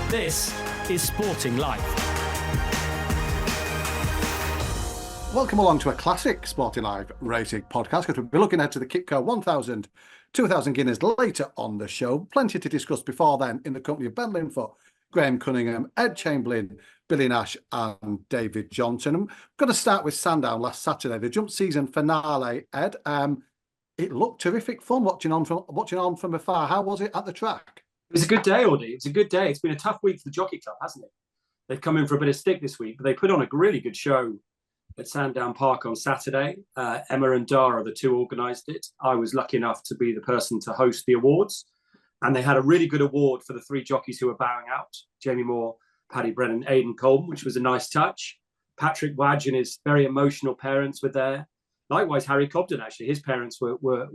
This is Sporting Life. Welcome along to a classic Sporting Live racing podcast, because we'll be looking ahead to the QIPCO 1000, 2000 Guineas later on the show. Plenty to discuss before then in the company of Ben Linfoot, Graham Cunningham, Ed Chamberlain, Billy Nash and David Johnson. I'm going to start with Sandown last Saturday, the jump season finale. Ed, it looked terrific fun watching on from afar. How was it at the track? It was a good day, Audie. It's a good day. It's been a tough week for the Jockey Club, hasn't it? They've come in for a bit of stick this week, but they put on a really good show at Sandown Park on Saturday. Emma and Dara, the two organised it. I was lucky enough to be the person to host the awards. And they had a really good award for the three jockeys who were bowing out. Jamie Moore, Paddy Brennan, Aidan Colton, which was a nice touch. Patrick Wadge and his very emotional parents were there. Likewise, Harry Cobden, actually. His parents were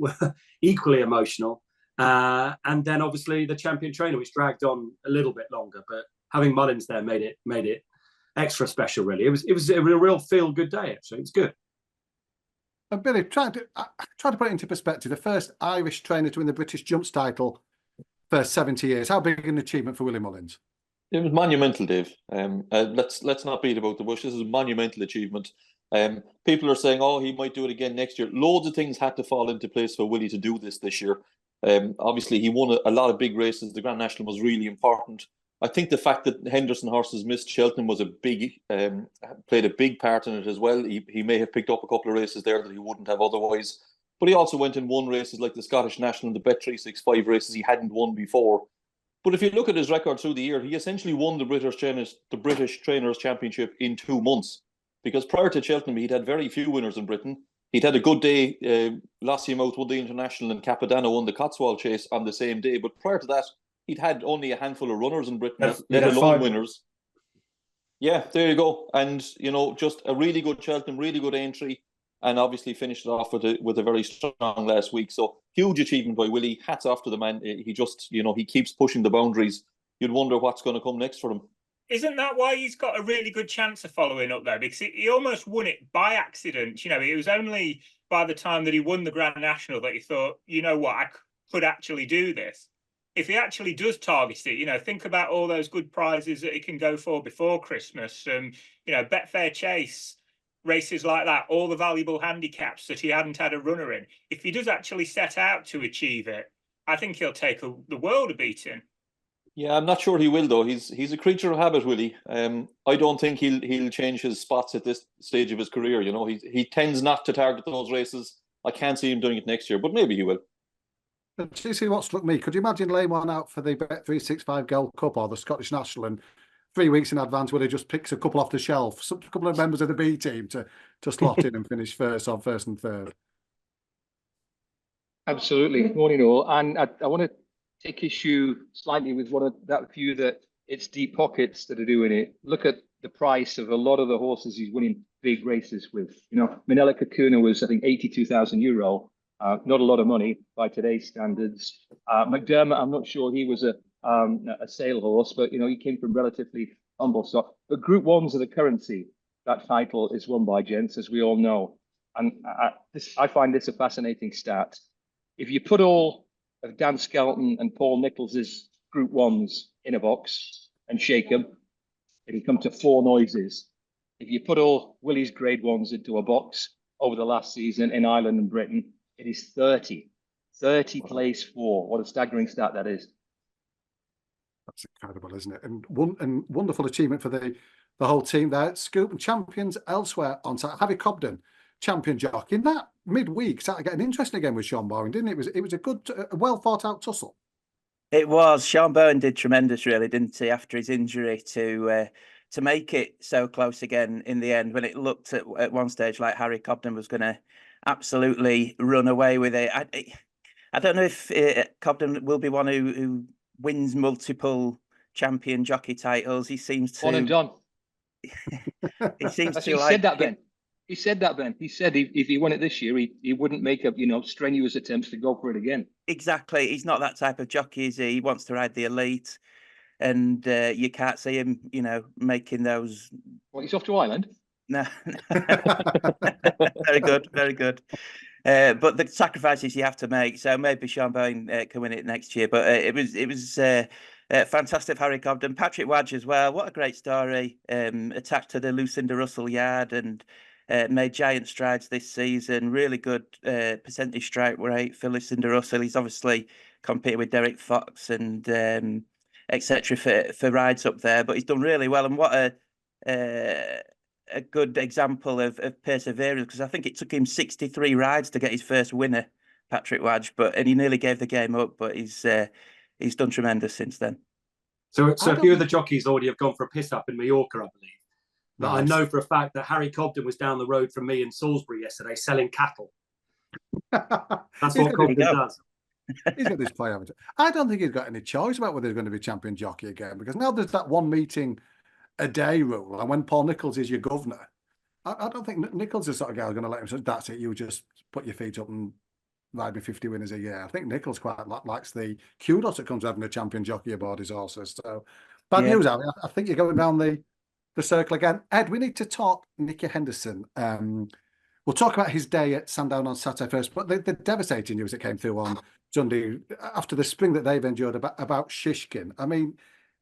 equally emotional. And then obviously the champion trainer, which dragged on a little bit longer, but having Mullins there made it extra special, really. It was a real feel-good day, actually. It was good. And Billy, try to put it into perspective. The first Irish trainer to win the British Jumps title for 70 years. How big an achievement for Willie Mullins? It was monumental, Dave. Let's not beat about the bush. This is a monumental achievement. People are saying, oh, he might do it again next year. Loads of things had to fall into place for Willie to do this year. Obviously, he won a lot of big races. The Grand National was really important. I think the fact that Henderson horses missed Cheltenham was played a big part in it as well. He may have picked up a couple of races there that he wouldn't have otherwise. But he also went and won races like the Scottish National and the Bet365 races he hadn't won before. But if you look at his record through the year, he essentially won the British Trainers Championship in 2 months. Because prior to Cheltenham, he'd had very few winners in Britain. He'd had a good day. Lossiemouth won the International and Capodanno won the Cotswold Chase on the same day. But prior to that, he'd had only a handful of runners in Britain, let alone winners. Yeah, there you go. And, just a really good Cheltenham, really good entry. And obviously finished it off with a very strong last week. So huge achievement by Willie. Hats off to the man. He just, he keeps pushing the boundaries. You'd wonder what's going to come next for him. Isn't that why he's got a really good chance of following up there? Because he almost won it by accident. It was only by the time that he won the Grand National that he thought, you know what, I could actually do this. If he actually does target it, think about all those good prizes that he can go for before Christmas. Betfair Chase, races like that, all the valuable handicaps that he hadn't had a runner in. If he does actually set out to achieve it, I think he'll take the world of beating. Yeah, I'm not sure he will, though. He's a creature of habit, Willie. I don't think he'll change his spots at this stage of his career. He tends not to target those races. I can't see him doing it next year, but maybe he will. But do you see what struck me? Could you imagine laying one out for the Bet365 Gold Cup or the Scottish National, and 3 weeks in advance, Willie just picks a couple off the shelf, a couple of members of the B team to slot in and finish first and third? Absolutely. Morning all. And I want to take issue slightly with that view that it's deep pockets that are doing it. Look at the price of a lot of the horses he's winning big races with. Minella Kakuna was, I think, €82,000. Not a lot of money by today's standards. McDermott, I'm not sure he was a sale horse, but he came from relatively humble stock. But Group 1s are the currency. That title is won by gents, as we all know. And I find this a fascinating stat. If you put all of Dan Skelton and Paul Nichols's Group 1s in a box and shake them, it'll come to 4 noises. If you put all Willie's Grade 1s into a box over the last season in Ireland and Britain, it is 30. 30 plays 4. What a staggering stat that is. That's incredible, isn't it? And wonderful achievement for the whole team there. Scoop and champions elsewhere on site. Harry Cobden, champion jockey. In that midweek, started getting interesting again with Sean Bowen, didn't it? It was a good, well thought out tussle. It was. Sean Bowen did tremendous, really, didn't he? After his injury to make it so close again in the end, when it looked at one stage like Harry Cobden was going to absolutely run away with it. I don't know if Cobden will be one who wins multiple champion jockey titles. He seems to. One and done. He seems to. He said that, Ben. He said that, Ben. He said if he won it this year, he wouldn't make up, strenuous attempts to go for it again. Exactly. He's not that type of jockey, is he? He wants to ride the elite, and you can't see him, making those. Well, he's off to Ireland. No. Very good, very good. But the sacrifices you have to make. So maybe Sean Bowen can win it next year. But it was Fantastic, Harry Cobden. Patrick Wadge as well. What a great story. Attached to the Lucinda Russell yard and made giant strides this season. Really good percentage strike rate for Lucinda Russell. He's obviously competed with Derek Fox and etc. for rides up there, but he's done really well. And what a good example of perseverance, because I think it took him 63 rides to get his first winner, Patrick Wadge, and he nearly gave the game up, but he's done tremendous since then. So a few of the jockeys already have gone for a piss up in Mallorca, I believe. But nice. I know for a fact that Harry Cobden was down the road from me in Salisbury yesterday selling cattle. That's what Cobden does. He's got this play. I don't think he's got any choice about whether he's going to be champion jockey again, because now there's that one meeting a day rule, and when Paul Nicholls is your governor, I don't think Nicholls is the sort of guy who's going to let him say, that's it, you just put your feet up and ride me 50 winners a year. I think Nicholls quite likes the kudos that comes having a champion jockey aboard his horses. So bad news, Ali. I think you're going down the circle again. Ed, we need to talk Nikki Henderson. We'll talk about his day at Sandown on Saturday first, but the devastating news that came through on Sunday after the spring that they've endured about Shishkin. I mean,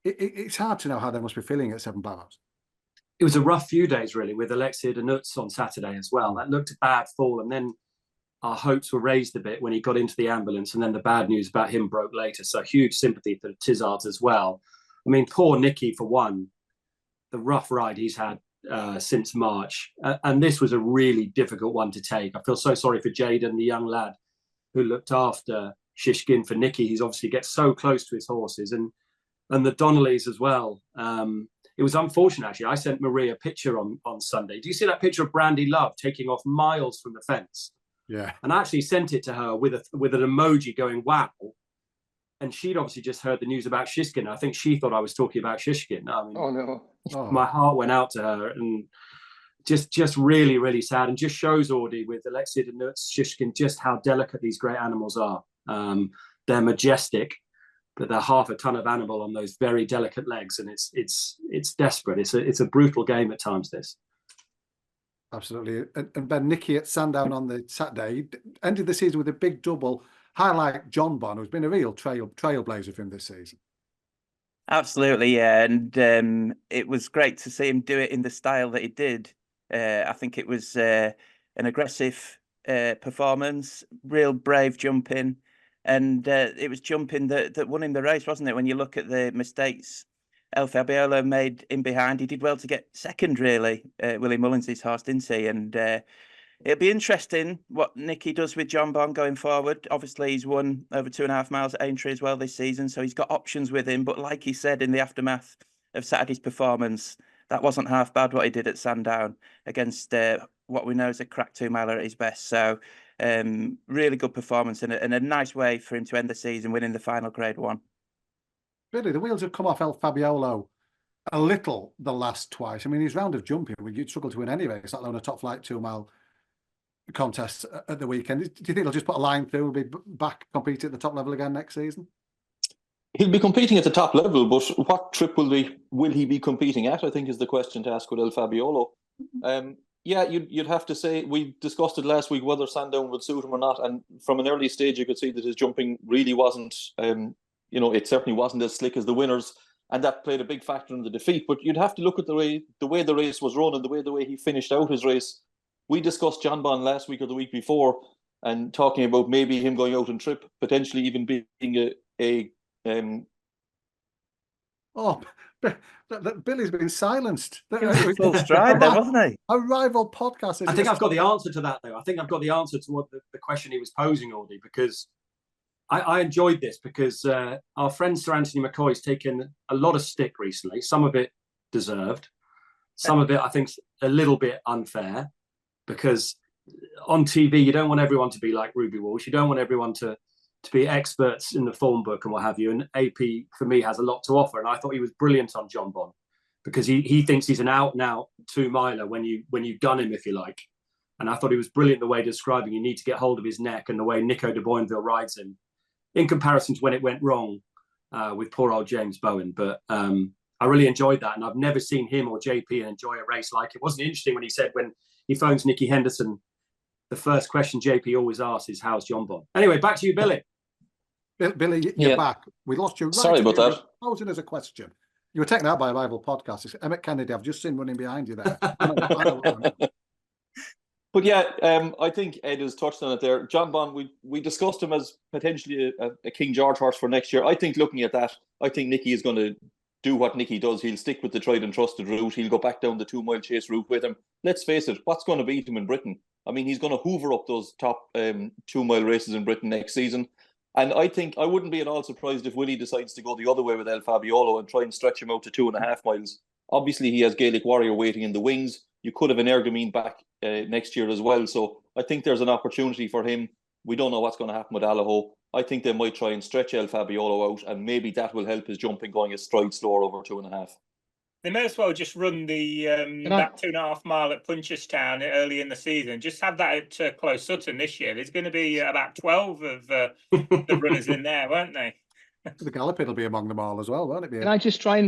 it's hard to know how they must be feeling at Seven Barrows. It was a rough few days, really, with Alexia de Nuts on Saturday as well. That looked a bad fall, and then our hopes were raised a bit when he got into the ambulance, and then the bad news about him broke later. So huge sympathy for Tizards as well. I mean, poor Nicky, for one, the rough ride he's had since March. And this was a really difficult one to take. I feel so sorry for Jaden, the young lad who looked after Shishkin for Nicky. He's obviously gets so close to his horses, and the Donnellys as well. It was unfortunate, actually. I sent Marie a picture on Sunday. Do you see that picture of Brandy Love taking off miles from the fence? Yeah. And I actually sent it to her with an emoji going, wow. And she'd obviously just heard the news about Shishkin. I think she thought I was talking about Shishkin. I mean, oh, no. Oh. My heart went out to her, and just really, really sad, and just shows, Audie, with Alexia de Nuts, Shishkin, just how delicate these great animals are. They're majestic, but they're half a ton of animal on those very delicate legs, and it's desperate. It's a brutal game at times, this. Absolutely. And Ben, Nicky at Sandown on the Saturday ended the season with a big double. Highlight John Bon, who's been a real trailblazer for him this season. Absolutely, yeah. And it was great to see him do it in the style that he did. I think it was an aggressive performance, real brave jumping. And it was jumping that won him the race, wasn't it? When you look at the mistakes El Fabiolo made in behind, he did well to get second, really. Willie Mullins, his horse, didn't he? And it'll be interesting what Nicky does with John Bon going forward. Obviously, he's won over 2.5 miles at Aintree as well this season, so he's got options with him. But like he said in the aftermath of Saturday's performance, that wasn't half bad what he did at Sandown against what we know is a crack 2-miler at his best. So really good performance and a nice way for him to end the season, winning the final Grade 1. Really, the wheels have come off El Fabiolo a little the last twice. I mean, his round of jumping, you'd struggle to win anyway. It's not alone a top flight 2-mile contest at the weekend. Do you think he'll just put a line through and be back competing at the top level again next season? He'll be competing at the top level, but what trip will he be competing at, I think, is the question to ask with El Fabiolo. Yeah, you'd have to say, we discussed it last week, whether Sandown would suit him or not. And from an early stage, you could see that his jumping really wasn't, it certainly wasn't as slick as the winners. And that played a big factor in the defeat. But you'd have to look at the way the race was run and the way he finished out his race. We discussed John Bon last week or the week before and talking about maybe him going out and trip, potentially even being Billy's been silenced. Full stride there, wasn't he? A rival podcast. I think I've got the answer to that, though. I think I've got the answer to what the question he was posing, Audie, because I enjoyed this because our friend Sir Anthony McCoy's taken a lot of stick recently, some of it deserved, some of it I think a little bit unfair, because on TV you don't want everyone to be like Ruby Walsh, you don't want everyone to be experts in the form book and what have you, and AP for me has a lot to offer, and I thought he was brilliant on John Bon because he thinks he's an out-and-out 2-miler when you gun him, if you like, and I thought he was brilliant the way describing you need to get hold of his neck and the way Nico de Boinville rides him in comparison to when it went wrong with poor old James Bowen. But I really enjoyed that, and I've never seen him or JP enjoy a race like it. Wasn't interesting when he said when he phones Nikki Henderson, the first question JP always asks is, how's John Bon? Anyway, back to you, Billy. Billy, you're back. We lost you right. Sorry about that. Posing as a question. You were taken out by a rival podcast. It's Emmett Kennedy. I've just seen running behind you there. I know. But yeah, I think Ed has touched on it there. John Bond, we discussed him as potentially a King George horse for next year. I think looking at that, I think Nicky is going to do what Nicky does. He'll stick with the tried and trusted route. He'll go back down the 2 mile chase route with him. Let's face it, what's going to beat him in Britain? I mean, he's going to hoover up those top 2 mile races in Britain next season. And I think I wouldn't be at all surprised if Willie decides to go the other way with El Fabiolo and try and stretch him out to 2.5 miles. Obviously, he has Gaelic Warrior waiting in the wings. You could have an Ergamine back next year as well. So I think there's an opportunity for him. We don't know what's going to happen with Allaho. I think they might try and stretch El Fabiolo out, and maybe that will help his jumping going a stride slower over 2.5. They may as well just run the that 2.5 mile at Punchestown early in the season. Just have that at Close Sutton this year. There's going to be about 12 of the runners in there, won't they? The Galloping will be among them all as well, won't it? Can I just try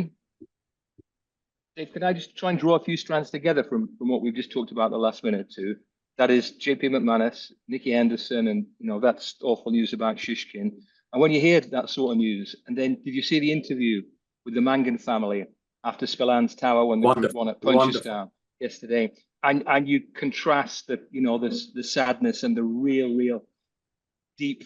and draw a few strands together from what we've just talked about the last minute or two? That is JP McManus, Nikki Henderson, and that's awful news about Shishkin. And when you hear that sort of news, and then did you see the interview with the Mangan family after Spillane Tower when they won at Punchestown yesterday? And you contrast the sadness and the real deep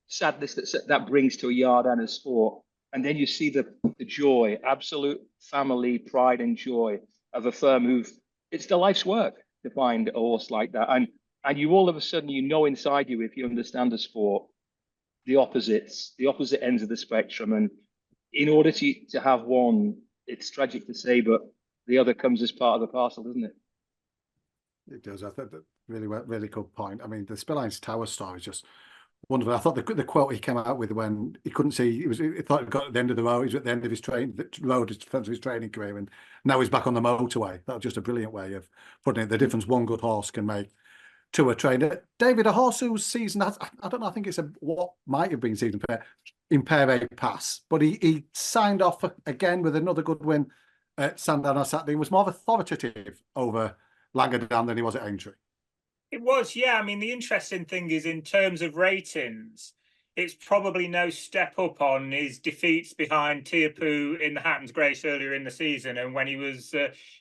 sadness that brings to a yard and a sport. And then you see the joy, absolute family pride and joy of a firm it's their life's work to find a horse like that. And you all of a sudden, inside you, if you understand the sport, the opposite ends of the spectrum. And in order to have one, it's tragic to say, but the other comes as part of the parcel, doesn't it? It does. I think that really good point. I mean, the Spillane Tower story is just wonderful. I thought the quote he came out with when he couldn't see, he thought he got at the end of the road. He was at the end of his training career, and now he's back on the motorway. That was just a brilliant way of putting it. The difference one good horse can make to a trainer. David, a horse whose season has, I don't know, I think it's what might have been season in Pair A pass, but he signed off again with another good win at Sandown on Saturday. He was more authoritative over Langadam than he was at Aintree. It was, yeah. I mean, the interesting thing is, in terms of ratings, it's probably no step up on his defeats behind Tiapu in the Hatton's Grace earlier in the season, and when he was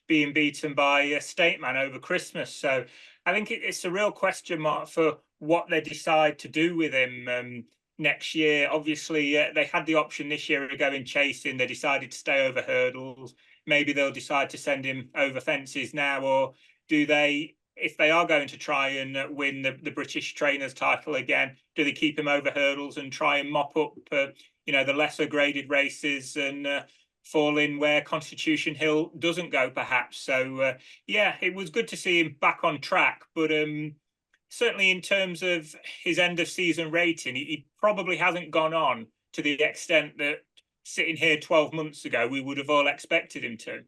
being beaten by Stateman over Christmas. So I think it's a real question mark for what they decide to do with him next year. Obviously, they had the option this year of going chasing. They decided to stay over hurdles. Maybe they'll decide to send him over fences now, or do they? If they are going to try and win the British trainers title again, do they keep him over hurdles and try and mop up, the lesser graded races and fall in where Constitution Hill doesn't go, perhaps? So, yeah, it was good to see him back on track. But certainly in terms of his end of season rating, he probably hasn't gone on to the extent that sitting here 12 months ago, we would have all expected him to.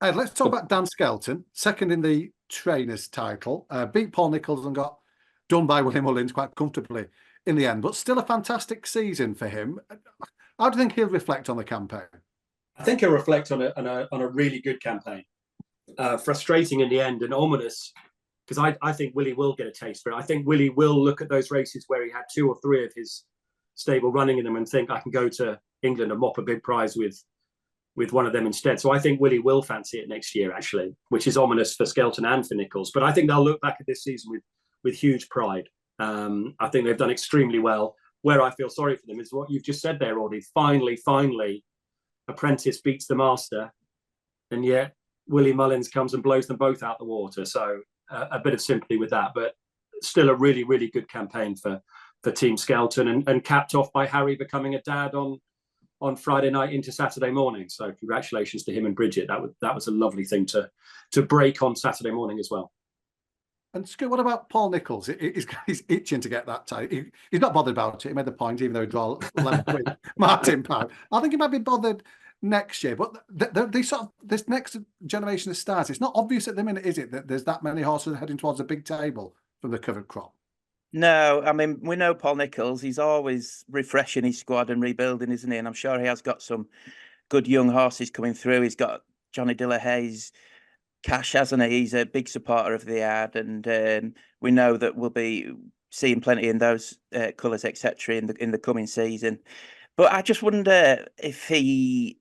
Let's talk about Dan Skelton, second in the trainers title, beat Paul Nicholls and got done by Willie Mullins quite comfortably in the end, but still a fantastic season for him. How do you think he'll reflect on the campaign? I think he'll reflect on a really good campaign. Frustrating in the end and ominous, because I think Willie will get a taste for it. I think Willie will look at those races where he had 2 or 3 of his stable running in them and think, I can go to England and mop a big prize with one of them instead. So I think Willie will fancy it next year, actually, which is ominous for Skelton and for Nicholls. But I think they'll look back at this season with huge pride. I think they've done extremely well. Where I feel sorry for them is what you've just said there, Audie. Finally, apprentice beats the master, and yet Willie Mullins comes and blows them both out the water. So a bit of sympathy with that, but still a really, really good campaign for Team Skelton, and capped off by Harry becoming a dad on Friday night into Saturday morning. So congratulations to him and Bridget. That was a lovely thing to break on Saturday morning as well. And Scoot, what about Paul Nicholls? He's itching to get that title. He's not bothered about it. He made the point, even though he draw 11 with Martin Pound. I think he might be bothered next year. But this next generation of stars, it's not obvious at the minute, is it, that there's that many horses heading towards a big table from the covered crop? No, I mean, we know Paul Nicholls. He's always refreshing his squad and rebuilding, isn't he? And I'm sure he has got some good young horses coming through. He's got Johnny Dillahay's cash, hasn't he? He's a big supporter of the ad, and we know that we'll be seeing plenty in those colours, etc., in the coming season. But I just wonder if we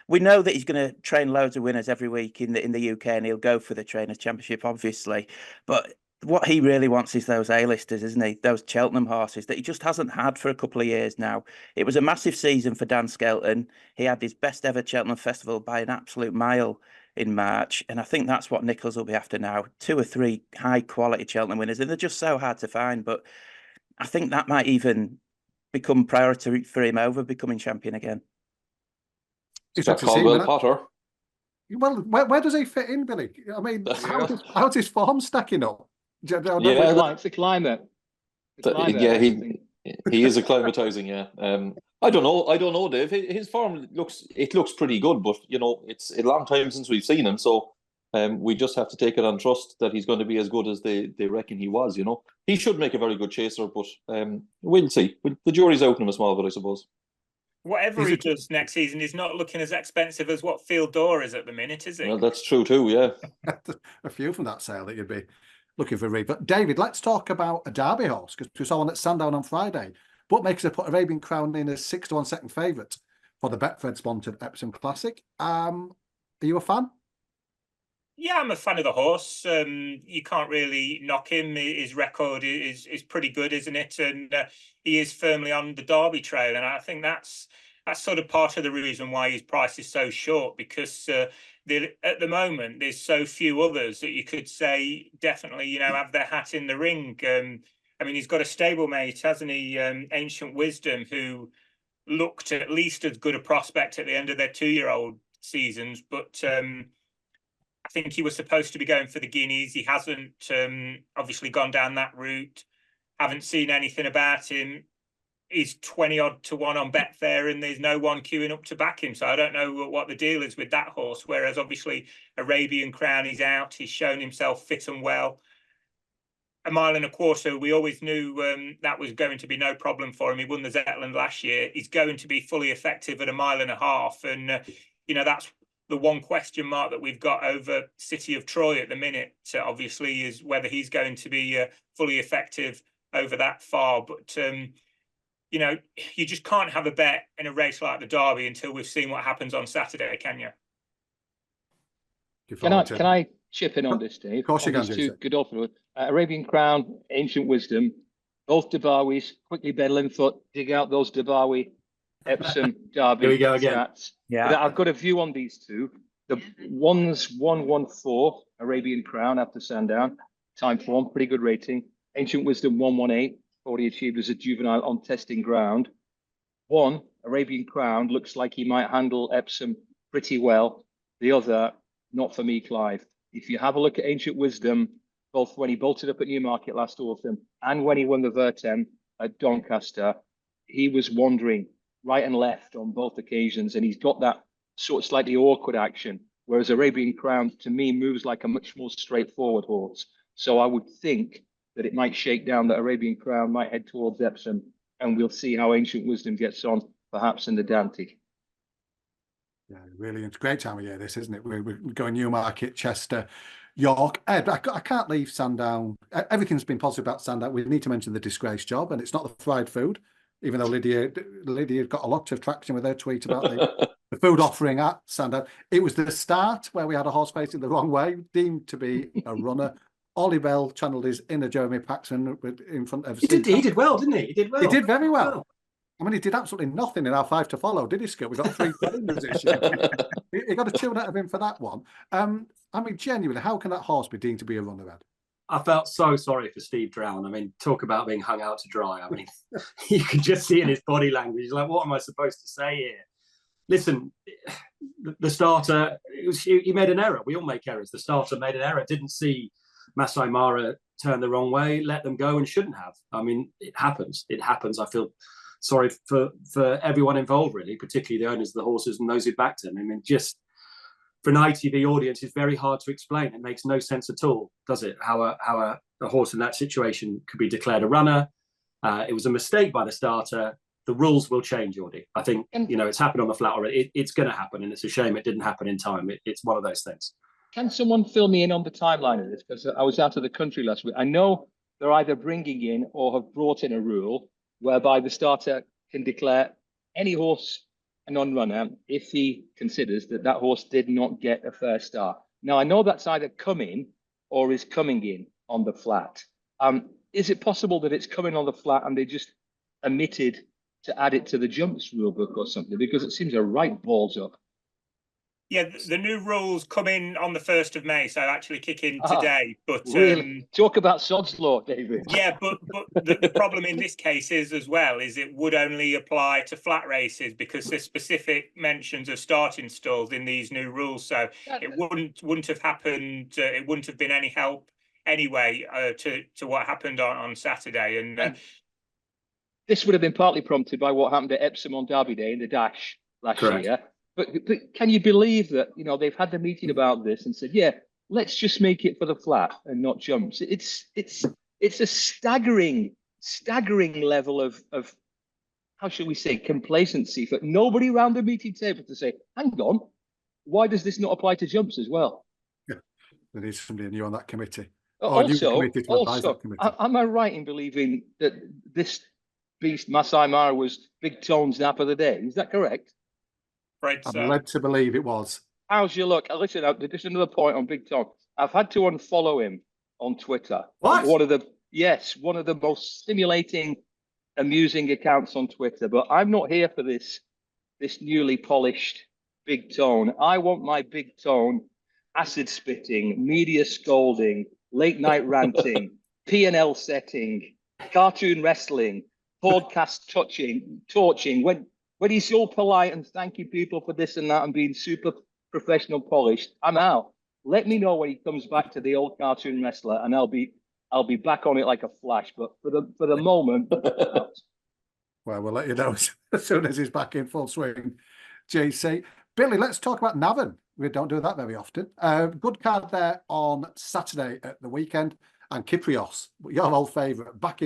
know that he's going to train loads of winners every week in the UK, and he'll go for the Trainers' Championship, obviously. But what he really wants is those A-listers, isn't he? Those Cheltenham horses that he just hasn't had for a couple of years now. It was a massive season for Dan Skelton. He had his best ever Cheltenham Festival by an absolute mile in March, and I think that's what Nichols will be after now. 2 or 3 high-quality Cheltenham winners, and they're just so hard to find. But I think that might even become priority for him over becoming champion again. That's Caldwell Potter. Well, where does he fit in, Billy? I mean, how's his form stacking up? It's a climate. He is acclimatizing. Yeah. I don't know, Dave. His form looks pretty good, but it's a long time since we've seen him, so we just have to take it on trust that he's going to be as good as they reckon he was. He should make a very good chaser, but we'll see. The jury's out on him a small bit, I suppose. Whatever he does next season, he's not looking as expensive as what Field Door is at the minute, is he? Well, that's true too, yeah. A few from that sale that you'd be looking for read. But David, let's talk about a Derby horse, because we saw one at Sandown on Friday. Bookmakers put Arabian Crown in as 6-1 second favourite for the Betfred-sponsored Epsom Classic. Are you a fan? Yeah, I'm a fan of the horse. You can't really knock him. His record is pretty good, isn't it? And he is firmly on the Derby trail. And I think that's sort of part of the reason why his price is so short, because at the moment there's so few others that you could say definitely, have their hat in the ring. I mean, he's got a stablemate, hasn't he? Ancient Wisdom, who looked at least as good a prospect at the end of their 2-year-old seasons, but I think he was supposed to be going for the Guineas. He hasn't obviously gone down that route. Haven't seen anything about him. He's 20-odd to 1 on Betfair, and there's no one queuing up to back him. So I don't know what the deal is with that horse. Whereas obviously Arabian Crown, he's out. He's shown himself fit and well. 1.25 miles, we always knew that was going to be no problem for him. He won the Zetland last year. He's going to be fully effective at 1.5 miles. And, that's the one question mark that we've got over City of Troy at the minute, obviously, is whether he's going to be fully effective over that far. But, you just can't have a bet in a race like the Derby until we've seen what happens on Saturday, can you? Can I chip in on this, Dave? Of course you can. Good offer. Arabian Crown, Ancient Wisdom, both Debawis, quickly bedling foot, dig out those Debawi Epsom Derby. Here we go again. Stats. Yeah, I've got a view on these two. The one's 114, Arabian Crown after Sandown, time form, pretty good rating. Ancient Wisdom 118, already achieved as a juvenile on testing ground. One, Arabian Crown, looks like he might handle Epsom pretty well. The other, not for me, Clive. If you have a look at Ancient Wisdom, both when he bolted up at Newmarket last autumn and when he won the Vertem at Doncaster, he was wandering right and left on both occasions, and he's got that sort of slightly awkward action, whereas Arabian Crown, to me, moves like a much more straightforward horse. So I would think that it might shake down, that Arabian Crown might head towards Epsom, and we'll see how Ancient Wisdom gets on, perhaps in the Dante. Yeah, really, it's a great time of year, this, isn't it? We're going Newmarket, Chester, York. Ed, I can't leave Sandown. Everything's been positive about Sandown. We need to mention the disgrace job, and it's not the fried food, even though Lydia got a lot of traction with her tweet about the food offering at Sandown. It was the start where we had a horse facing the wrong way, deemed to be a runner. Ollie Bell channeled his inner Jeremy Paxman in front of... He did well, didn't he? He did well. He did very well. I mean, he did absolutely nothing in our 5 to follow, did he, Skip? We got 3 musicians. He got a tune out of him for that one. I mean, genuinely, how can that horse be deemed to be a runner, Ed? I felt so sorry for Steve Drown. I mean, talk about being hung out to dry. I mean, you can just see in his body language. He's like, what am I supposed to say here? Listen, the starter, he made an error. We all make errors. The starter made an error. Didn't see Masai Mara turn the wrong way, let them go, and shouldn't have. I mean, it happens. It happens. I feel sorry for everyone involved, really, particularly the owners of the horses and those who backed him. I mean, just for an ITV audience, it's very hard to explain. It makes no sense at all, does it? How a horse in that situation could be declared a runner. It was a mistake by the starter. The rules will change, Audie. I think, it's happened on the flat already. It's going to happen, and it's a shame it didn't happen in time. It's one of those things. Can someone fill me in on the timeline of this? Because I was out of the country last week. I know they're either bringing in or have brought in a rule whereby the starter can declare any horse a non-runner if he considers that that horse did not get a fair start. Now, I know that's either coming or is coming in on the flat. Is it possible that it's coming on the flat and they just omitted to add it to the jumps rule book or something? Because it seems a right balls up. Yeah, the new rules come in on the 1st of May, so actually kick in today. But really, talk about sod's law, David. Yeah, but the problem in this case is as well is it would only apply to flat races because there's specific mentions of starting stalls in these new rules. So it wouldn't have happened. It wouldn't have been any help anyway to what happened on Saturday. And this would have been partly prompted by what happened at Epsom on Derby Day in the Dash last year. But can you believe that, you know, they've had the meeting about this and said, yeah, let's just make it for the flat and not jumps. It's a staggering level of how should we say, complacency for nobody around the meeting table to say, hang on, why does this not apply to jumps as well? Yeah, there needs somebody new on that committee. Also, am I right in believing that this beast, Masai Mara, was Big Tone's nap of the day? Is that correct? Right, I'm led to believe it was. How's your luck? Listen, just another point on Big Tom. I've had to unfollow him on Twitter. What? One of the most stimulating, amusing accounts on Twitter. But I'm not here for this newly polished Big Tone. I want my Big Tone acid spitting, media scolding, late night ranting, P&L setting, cartoon wrestling, podcast torching. When he's all polite and thanking people for this and that and being super professional polished, I'm out. Let me know when he comes back to the old cartoon wrestler, and I'll be back on it like a flash. But for the moment, well, we'll let you know as soon as he's back in full swing. JC, Billy, let's talk about Navan. We don't do that very often. Good card there on Saturday at the weekend, and Kyprios, your old favourite, back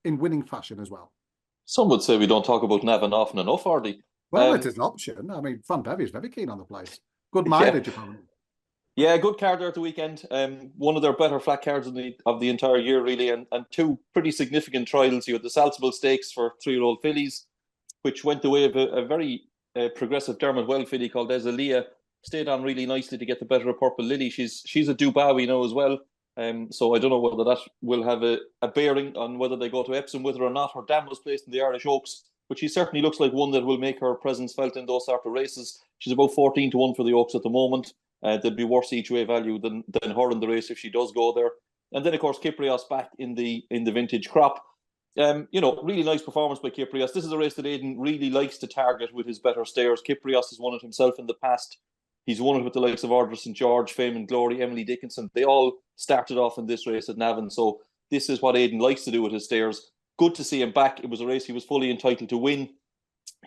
in winning fashion as well. Some would say we don't talk about Navan often enough, Ardy. Well, it is an option. I mean, Van Bevy is very keen on the place. Good mileage, apparently. Yeah, good card there at the weekend. One of their better flat cards of the entire year, really, and two pretty significant trials. You had the Salzburg Stakes for 3-year-old fillies, which went the way of a very progressive Dermot Well filly called Ezelia. Stayed on really nicely to get the better of Purple Lily. She's a Dubai, we know as well. So I don't know whether that will have a bearing on whether they go to Epsom with her or not. Her dam was placed in the Irish Oaks, but she certainly looks like one that will make her presence felt in those sort of races. She's about 14-1 for the Oaks at the moment. There'd be worse each way value than her in the race if she does go there. And then, of course, Kyprios back in the vintage crop. Really nice performance by Kyprios. This is a race that Aidan really likes to target with his better stayers. Kyprios has won it himself in the past. He's won it with the likes of Order St. George, Fame and Glory, Emily Dickinson. They all started off in this race at Navan. So this is what Aidan likes to do with his stayers. Good to see him back. It was a race he was fully entitled to win.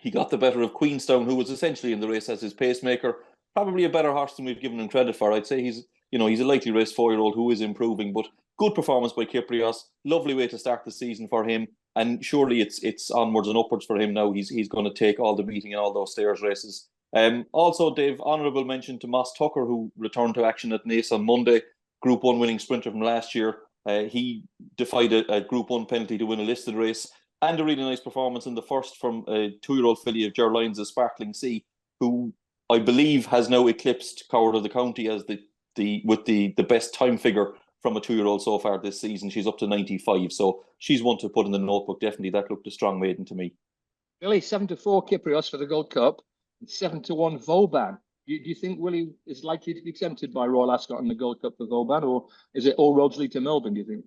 He got the better of Queenstown, who was essentially in the race as his pacemaker. Probably a better horse than we've given him credit for. I'd say he's a likely race 4-year-old who is improving, but good performance by Kyprios. Lovely way to start the season for him. And surely it's onwards and upwards for him now. He's going to take all the beating in all those stayers races. Also, Dave, honourable mention to Moss Tucker, who returned to action at Naas on Monday. Group 1 winning sprinter from last year. He defied a Group 1 penalty to win a listed race. And a really nice performance in the first from a 2-year-old filly of Ger Lyons' Sparkling Sea, who I believe has now eclipsed Coward of the County as the best time figure from a 2-year-old so far this season. She's up to 95. So she's one to put in the notebook. Definitely that looked a strong maiden to me. Billy, 7-4 Kyprios for the Gold Cup. 7-1 Vauban. Do you think Willie is likely to be tempted by Royal Ascot in the Gold Cup for Vauban, or is it all roads lead to Melbourne, do you think?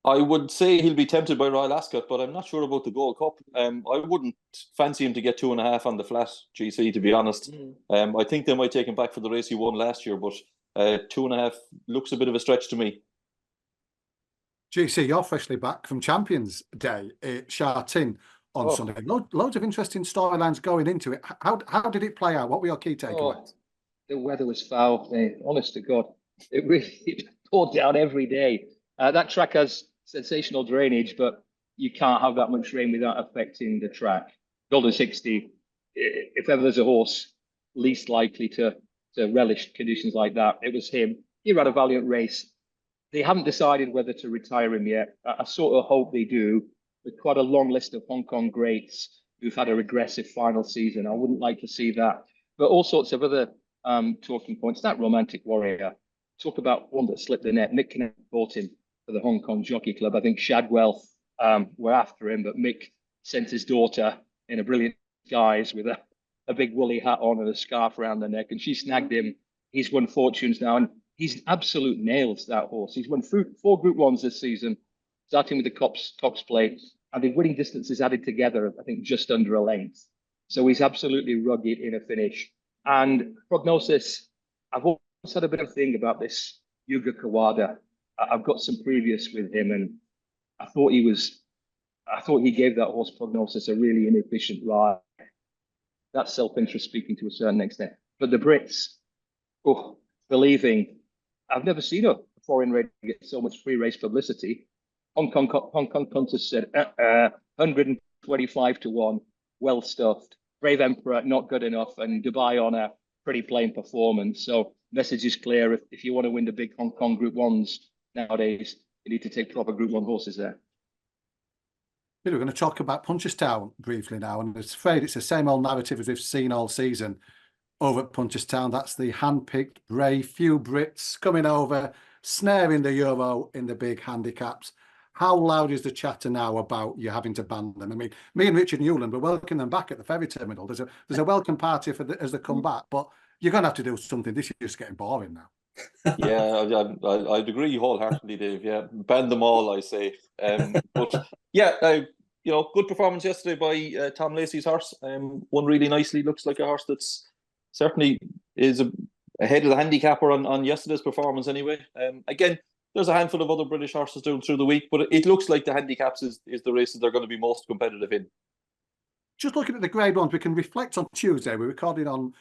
I would say he'll be tempted by Royal Ascot, but I'm not sure about the Gold Cup. I wouldn't fancy him to get 2.5 on the flat, GC, to be honest. I think they might take him back for the race he won last year, but 2.5 looks a bit of a stretch to me. GC, you're freshly back from Champions Day at Shartin on Sunday. Loads of interesting storylines going into it. How did it play out? What were your key takeaways? The weather was foul, mate. Honest to God. It poured down every day. That track has sensational drainage, but you can't have that much rain without affecting the track. Golden 60, if ever there's a horse least likely to relish conditions like that, it was him. He ran a valiant race. they haven't decided whether to retire him yet. I sort of hope they do. With quite a long list of Hong Kong greats who've had a regressive final season. I wouldn't like to see that. But all sorts of other talking points. That romantic warrior. Talk about one that slipped the net. Mick Kennett bought him for the Hong Kong Jockey Club. I think Shadwell were after him, but Mick sent his daughter in a brilliant guise with a big woolly hat on and a scarf around the neck, and she snagged him. He's won fortunes now, and he's absolute nails, that horse. He's won 4 Group 1s this season, starting with the Cox Plate, and the winning distances added together, I think, just under a length. So he's absolutely rugged in a finish. And prognosis, I've always had a bit of a thing about this Yuga Kawada. I've got some previous with him, and I thought he gave that horse prognosis a really inefficient ride. That's self-interest speaking to a certain extent. But the Brits, believing, I've never seen a foreign race get so much free race publicity. Hong Kong Contest said 125 to 1, well stuffed. Brave Emperor, not good enough, and Dubai Honor, pretty plain performance. So message is clear. If you want to win the big Hong Kong Group 1s nowadays, you need to take proper Group 1 horses there. We're going to talk about Punchestown briefly now, and I'm afraid it's the same old narrative as we've seen all season over at Punchestown. That's the hand-picked, brave few Brits coming over, snaring the Euro in the big handicaps. How loud is the chatter now about you having to ban them? I mean, me and Richard Newland were welcoming them back at the ferry terminal. There's a welcome party as they come back, but you're going to have to do something. This is just getting boring now. Yeah, I'd agree wholeheartedly, Dave. Yeah, ban them all, I say. But yeah, good performance yesterday by Tom Lacey's horse. Won really nicely. Looks like a horse that's certainly is ahead of the handicapper on yesterday's performance anyway. Again, there's a handful of other British horses doing through the week, but it looks like the handicaps is the races they're going to be most competitive in. Just looking at the grade ones, we can reflect on Tuesday. We're recording on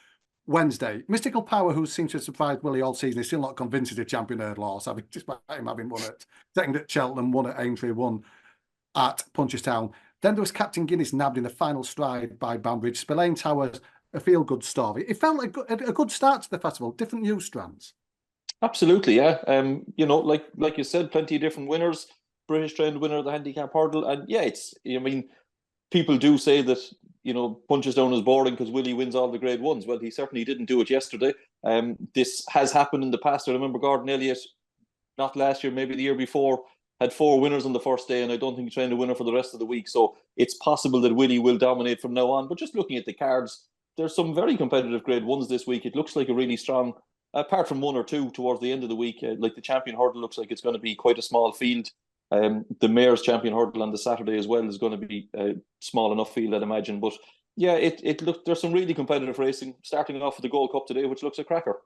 Wednesday. Mystical Power, who seems to have surprised Willie all season, is still not convinced he's a champion hurdle horse. Despite him having won at second at Cheltenham, won at Aintree, won at Punchestown. Then there was Captain Guinness nabbed in the final stride by Banbridge. Spillane Towers, a feel-good story. It felt like a good start to the festival. Different news strands. Absolutely, yeah. Like you said, plenty of different winners. British trained winner of the handicap hurdle, and yeah, people do say that Punchestown is boring because Willie wins all the grade 1s. Well, he certainly didn't do it yesterday. This has happened in the past. I remember Gordon Elliott, not last year, maybe the year before, had 4 winners on the first day, and I don't think he trained a winner for the rest of the week. So it's possible that Willie will dominate from now on. But just looking at the cards, there's some very competitive grade 1s this week. It looks like a really strong, apart from 1 or 2 towards the end of the week, like the champion hurdle looks like it's going to be quite a small field. The Mayor's champion hurdle on the Saturday as well is going to be a small enough field, I'd imagine. But yeah, there's some really competitive racing, starting off with the Gold Cup today, which looks a cracker.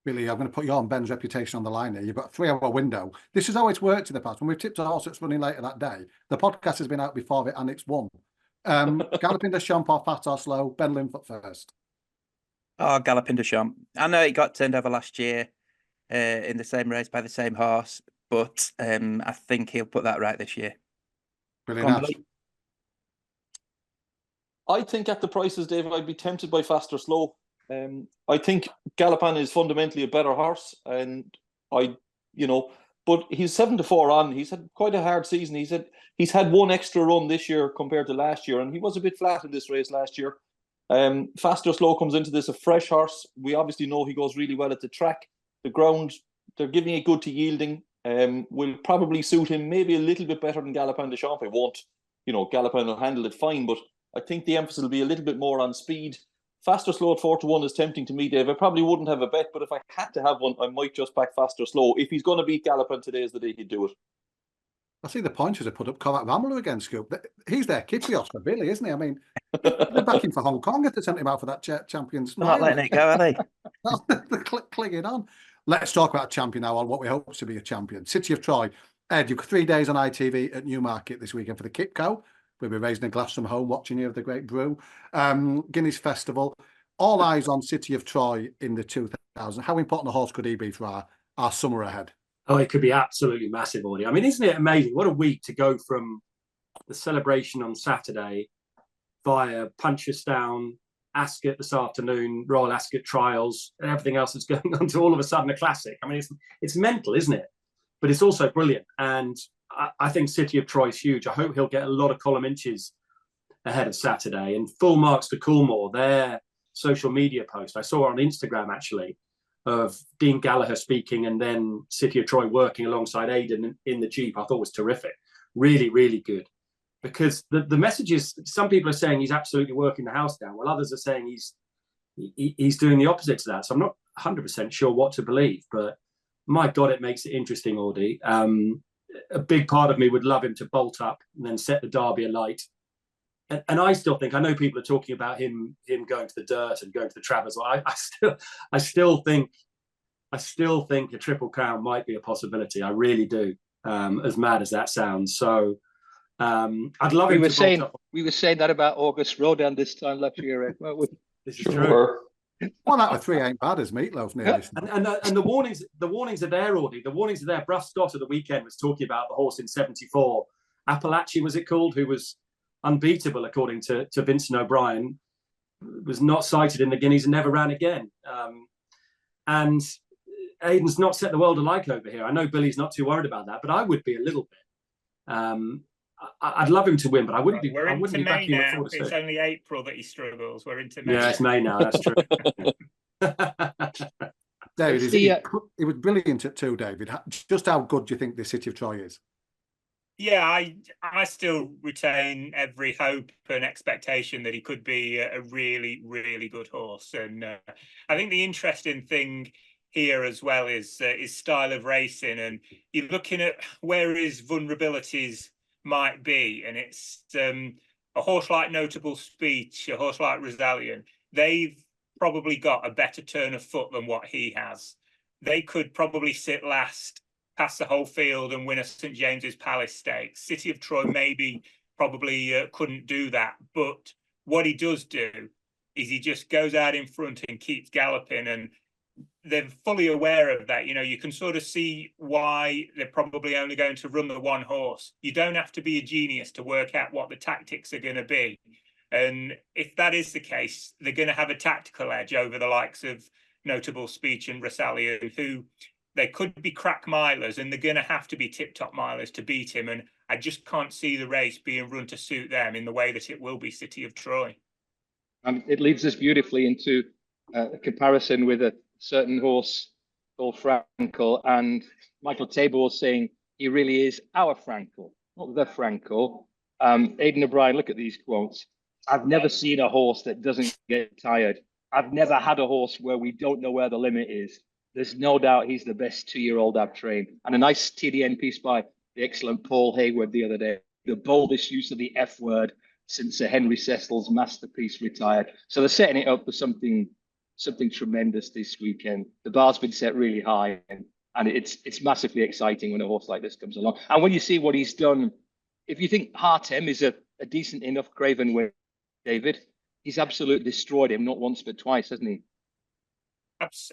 Billy, I'm going to put your and Ben's reputation on the line here. You've got a 3-hour window. This has how it's worked in the past. When we've tipped a horse that's running later that day, the podcast has been out before it and it's won. Galloping de Champ or fast or slow? Ben Linfoot first. Oh, Galloping de Champ. I know he got turned over last year in the same race by the same horse, but I think he'll put that right this year. Brilliant. I think at the prices, David, I'd be tempted by fast or slow. I think Galopin is fundamentally a better horse, and but he's 7-4 on. He's had quite a hard season. He's had 1 extra run this year compared to last year, and he was a bit flat in this race last year. Fast or slow comes into this a fresh horse. We obviously know he goes really well at the track. The ground, they're giving it good to yielding. Will probably suit him maybe a little bit better than Galopin de Champ. It won't, Galopin will handle it fine, but I think the emphasis will be a little bit more on speed. Fast or slow at 4-1 is tempting to me, Dave. I probably wouldn't have a bet, but if I had to have one, I might just back fast or slow. If he's going to beat Galopin, today is the day he'd do it. I see the pointers have put up Kovac Ramelu again, Scoop. He's their Kyprios for Billy, isn't he? I mean, they're backing for Hong Kong if they sent him out for that champion smile. They're not letting it go, are they? They're clinging on. Let's talk about a champion now, on what we hope to be a champion. City of Troy. Ed, you've got 3 days on ITV at Newmarket this weekend for the QIPCO. We'll be raising a glass from home, watching you of the Great Brew. Guineas Festival. All eyes on City of Troy in the 2000. How important a horse could he be for our summer ahead? Oh, it could be absolutely massive, Audie. I mean, isn't it amazing? What a week to go from the celebration on Saturday via Punchestown, Ascot this afternoon, Royal Ascot Trials, and everything else that's going on to all of a sudden a classic. I mean, it's mental, isn't it? but it's also brilliant. And I think City of Troy is huge. I hope he'll get a lot of column inches ahead of Saturday. And full marks to Coolmore, their social media post, I saw on Instagram actually, of Dean Gallagher speaking and then City of Troy working alongside Aidan in the Jeep, I thought was terrific. Really, really good. Because the message is, some people are saying he's absolutely working the house down, while others are saying he's doing the opposite to that. So I'm not 100% sure what to believe, but my God, it makes it interesting, Audie. A big part of me would love him to bolt up and then set the Derby alight. And I still think, I know people are talking about him going to the dirt and going to the Travers. I still think a Triple Crown might be a possibility. I really do. As mad as that sounds. So I'd love him we were saying that about August Rodan this time last year, weren't we? This is true. 1 out of 3 ain't bad as Meatloaf nearly. And the warnings are there, Audie. The warnings are there. Bruff Scott at the weekend was talking about the horse in 74. Appalachia, was it called, who was unbeatable according to Vincent O'Brien, was not cited in the Guineas and never ran again. And Aidan's not set the world alight over here. I know Billy's not too worried about that, but I would be a little bit. I'd love him to win, but I wouldn't be. We're into May May now. It's only April that he struggles. We're into May. Yeah, it's May now. That's true. David, it was brilliant at 2, David. Just how good do you think the City of Troy is? Yeah, I still retain every hope and expectation that he could be a really, really good horse. And I think the interesting thing here as well is his style of racing. And you're looking at where his vulnerabilities might be. And it's a horse like Notable Speech, a horse like Rosallion. They've probably got a better turn of foot than what he has. They could probably sit last, pass the whole field and win a St James's Palace Stakes. City of Troy probably couldn't do that. But what he does do is he just goes out in front and keeps galloping, and they're fully aware of that. You know, you can sort of see why they're probably only going to run the one horse. You don't have to be a genius to work out what the tactics are going to be. And if that is the case, they're going to have a tactical edge over the likes of Notable Speech and Rosallion, who they could be crack milers, and they're going to have to be tip-top milers to beat him. And I just can't see the race being run to suit them in the way that it will be City of Troy. It leads us beautifully into a comparison with a certain horse called Frankel, and Michael Tabor was saying he really is our Frankel, not the Frankel. Aidan O'Brien, look at these quotes. I've never seen a horse that doesn't get tired. I've never had a horse where we don't know where the limit is. There's no doubt he's the best 2-year-old I've trained. And a nice TDN piece by the excellent Paul Hayward the other day. The boldest use of the F word since Sir Henry Cecil's masterpiece retired. So they're setting it up for something tremendous this weekend. The bar's been set really high, and it's massively exciting when a horse like this comes along. And when you see what he's done, if you think Hartem is a decent enough Craven win, David, he's absolutely destroyed him, not once but twice, hasn't he?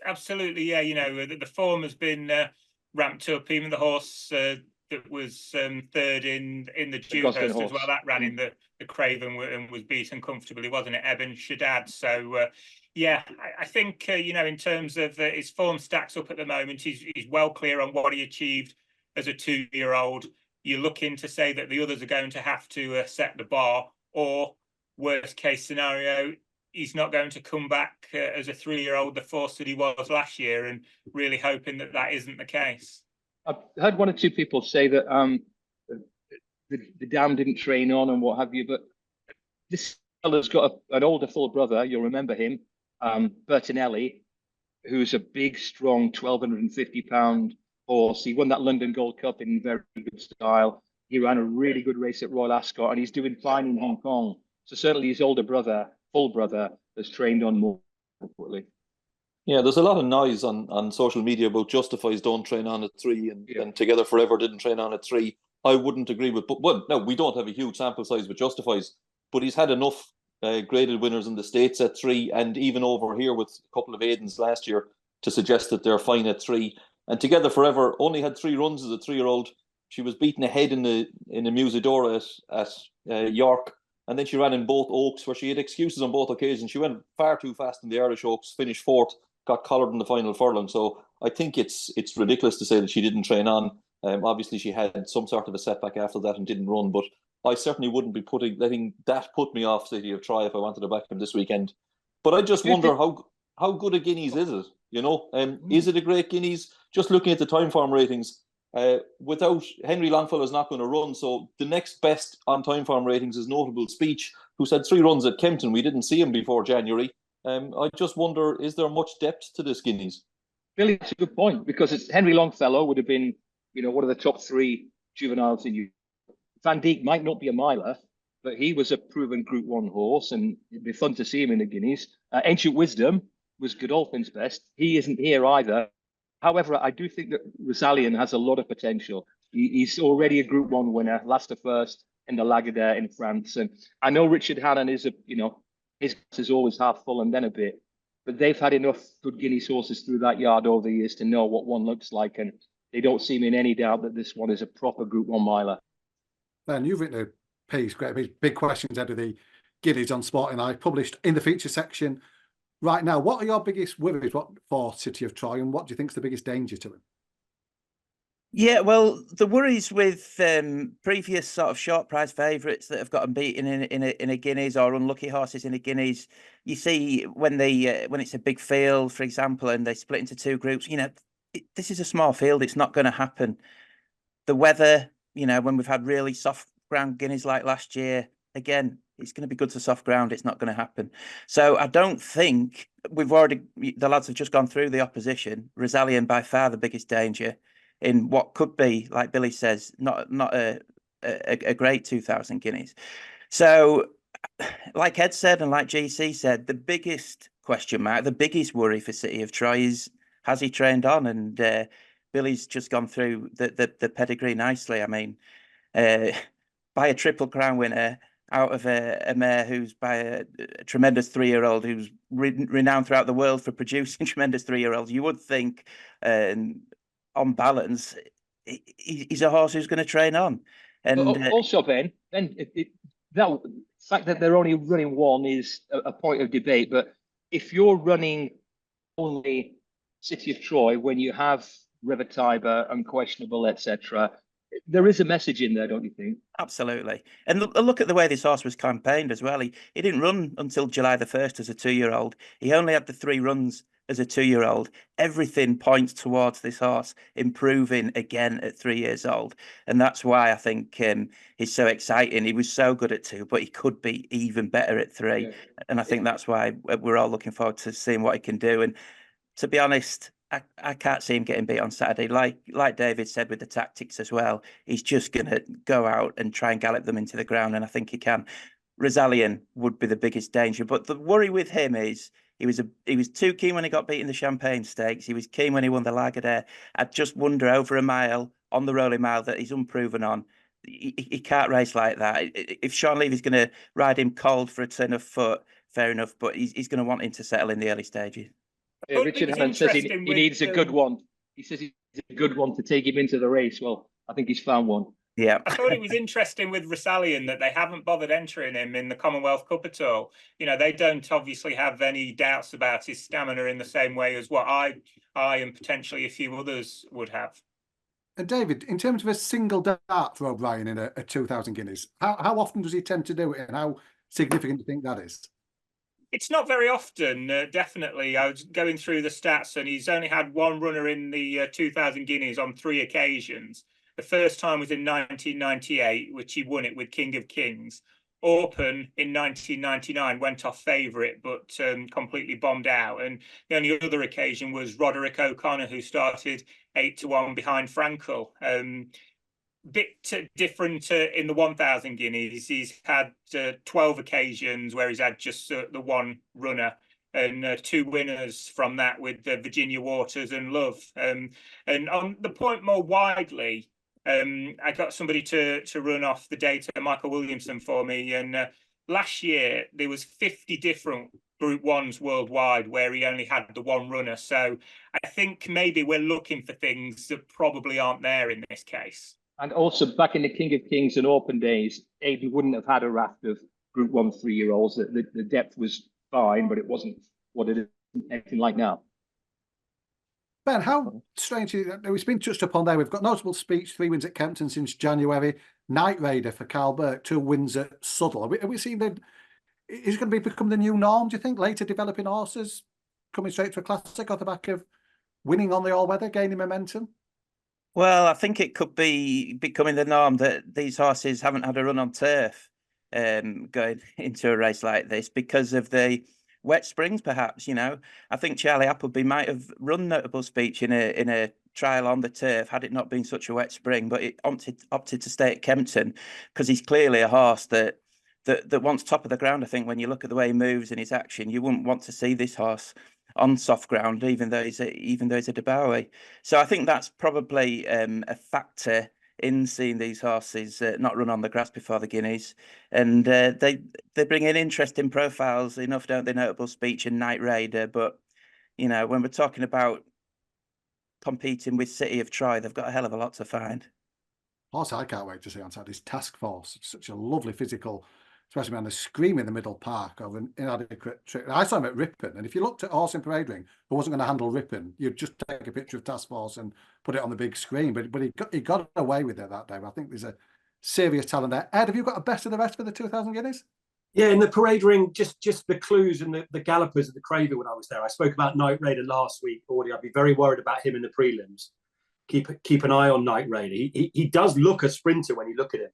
Absolutely, yeah. You know, the form has been ramped up. Even the horse that was third in the Dewhurst as well, that ran in the Craven and was beaten comfortably, wasn't it? Eben Shaddad. So, yeah, I think, you know, in terms of his form stacks up at the moment, he's well clear on what he achieved as a 2-year-old. You're looking to say that the others are going to have to set the bar, or worst case scenario, he's not going to come back as a 3-year-old, the force that he was last year, and really hoping that that isn't the case. I've heard 1 or 2 people say that the dam didn't train on and what have you, but this fella's got an older full brother, you'll remember him, Bertinelli, who's a big, strong 1,250-pound horse. He won that London Gold Cup in very good style. He ran a really good race at Royal Ascot, and he's doing fine in Hong Kong. So certainly his older brother, full brother, has trained on more frequently. Yeah, there's a lot of noise on social media about Justifies don't train on at 3 and Together Forever didn't train on at 3. I wouldn't agree with, but well, no, we don't have a huge sample size with Justifies, but he's had enough graded winners in the States at 3, and even over here with a couple of Aidens last year to suggest that they're fine at 3. And Together Forever only had 3 runs as a 3-year-old. She was beaten ahead in the Musidora at York. And then she ran in both Oaks, where she had excuses on both occasions. She went far too fast in the Irish Oaks, finished 4th, got collared in the final furlong. So I think it's ridiculous to say that she didn't train on. Obviously, she had some sort of a setback after that and didn't run, but I certainly wouldn't be letting that put me off City of Troy if I wanted to back him this weekend. But I just wonder how good a Guineas is it? You know, is it a great Guineas? Just looking at the time form ratings, without Henry Longfellow is not going to run, so the next best on time form ratings is Notable Speech, who's had 3 runs at Kempton. We didn't see him before January. I just wonder, is there much depth to this Guineas? Really, that's a good point, because it's Henry Longfellow would have been, one of the top 3 juveniles in Europe. Van Dijk might not be a miler, but he was a proven Group 1 horse, and it'd be fun to see him in the Guineas. Ancient Wisdom was Godolphin's best. He isn't here either. However, I do think that Rosalian has a lot of potential. He's already a Group 1 winner, last to first in the Lagardère in France. And I know Richard Hannon is his glass is always half full and then a bit, but they've had enough good Guineas horses through that yard over the years to know what one looks like. And they don't seem in any doubt that this one is a proper Group 1 miler. And you've written a piece, great piece, big questions out of the Guineas on Sporting Life, published in the feature section right now. What are your biggest worries for City of Troy, and what do you think is the biggest danger to him? Yeah, well, the worries with previous sort of short price favourites that have gotten beaten in a Guineas, or unlucky horses in a Guineas, you see when it's a big field, for example, and they split into 2 groups. This is a small field; it's not going to happen. The weather, when we've had really soft ground Guineas like last year, again, it's going to be good to soft ground. It's not going to happen. So I don't think the lads have just gone through the opposition. Rosalian by far the biggest danger in what could be, like Billy says, not a great 2,000 Guineas. So, like Ed said and like GC said, the biggest question mark, the biggest worry for City of Troy is, has he trained on? And Billy's just gone through the pedigree nicely. I mean, by a Triple Crown winner out of a mare who's by a tremendous 3-year-old who's renowned throughout the world for producing tremendous 3-year-olds, you would think, on balance, he's a horse who's going to train on. And also, Ben, the fact that they're only running one is a point of debate. But if you're running only City of Troy when you have River Tiber, Unquestionable, etc., there is a message in there, don't you think? Absolutely. And look at the way this horse was campaigned as well. He didn't run until July the 1st as a 2-year-old. He only had the 3 runs as a 2-year-old. Everything points towards this horse improving again at 3 years old. And that's why I think he's so exciting. He was so good at 2, but he could be even better at 3. Yeah. And I think that's why we're all looking forward to seeing what he can do. And to be honest, I can't see him getting beat on Saturday. Like David said with the tactics as well, he's just going to go out and try and gallop them into the ground, and I think he can. Rosalian would be the biggest danger, but the worry with him is he was too keen when he got beat in the Champagne Stakes. He was keen when he won the Lagardère. I just wonder, over a mile on the Rolling Mile that he's unproven on, he can't race like that. If Sean Levy's going to ride him cold for a turn of foot, fair enough, but he's going to want him to settle in the early stages. Yeah, Richard Hannon says he needs a good one. He says he's a good one to take him into the race. Well, I think he's found one. Yeah. I thought it was interesting with Rosalian that they haven't bothered entering him in the Commonwealth Cup at all. They don't obviously have any doubts about his stamina in the same way as what I and potentially a few others would have. And David, in terms of a single dart for O'Brien in a 2,000 Guineas, how often does he tend to do it, and how significant do you think that is? It's not very often, definitely. I was going through the stats, and he's only had 1 runner in the 2,000 Guineas on 3 occasions. The first time was in 1998, which he won it with King of Kings. Orpen in 1999 went off favourite, but completely bombed out. And the only other occasion was Roderick O'Connor, who started 8-1 behind Frankel. Bit different in the 1,000 Guineas. He's had 12 occasions where he's had just the 1 runner, and 2 winners from that with Virginia Waters and Love. And on the point more widely, I got somebody to run off the data, Michael Williamson, for me. And last year there was 50 different Group 1s worldwide where he only had the 1 runner. So I think maybe we're looking for things that probably aren't there in this case. And also, back in the King of Kings and Open days, Aiden wouldn't have had a raft of Group 1 3-year-olds. The depth was fine, but it wasn't what it is anything like now. Ben, how strange is it? It's been touched upon there. We've got notable speech, 3 wins at Kempton since January. Night Raider for Carl Burke, 2 wins at Suddle. Are we seeing that? Is it going to become the new norm, do you think? Later developing horses coming straight to a classic off the back of winning on the all-weather, gaining momentum? Well, I think it could be becoming the norm that these horses haven't had a run on turf going into a race like this because of the wet springs, perhaps. I think Charlie Appleby might have run notable speech in a trial on the turf had it not been such a wet spring, but it opted to stay at Kempton because he's clearly a horse that wants top of the ground. I think when you look at the way he moves and his action, you wouldn't want to see this horse on soft ground, even though he's a de Bowie. So I think that's probably a factor in seeing these horses not run on the grass before the Guineas. And they bring in interesting profiles enough, don't they? Notable speech and Night Raider. But, when we're talking about competing with City of Troy, they've got a hell of a lot to find. Also, I can't wait to see on Saturday's Task Force. It's such a lovely physical, especially on the scream in the middle park of an inadequate trick. I saw him at Ripon, and if you looked at a horse in Parade Ring who wasn't going to handle Ripon, you'd just take a picture of Task Force and put it on the big screen. But he got away with it that day. I think there's a serious talent there. Ed, have you got a best of the rest for the 2,000 Guineas? Yeah, in the Parade Ring, just the clues and the gallopers at the Craven when I was there. I spoke about Night Raider last week already. I'd be very worried about him in the prelims. Keep an eye on Night Raider. He does look a sprinter when you look at him.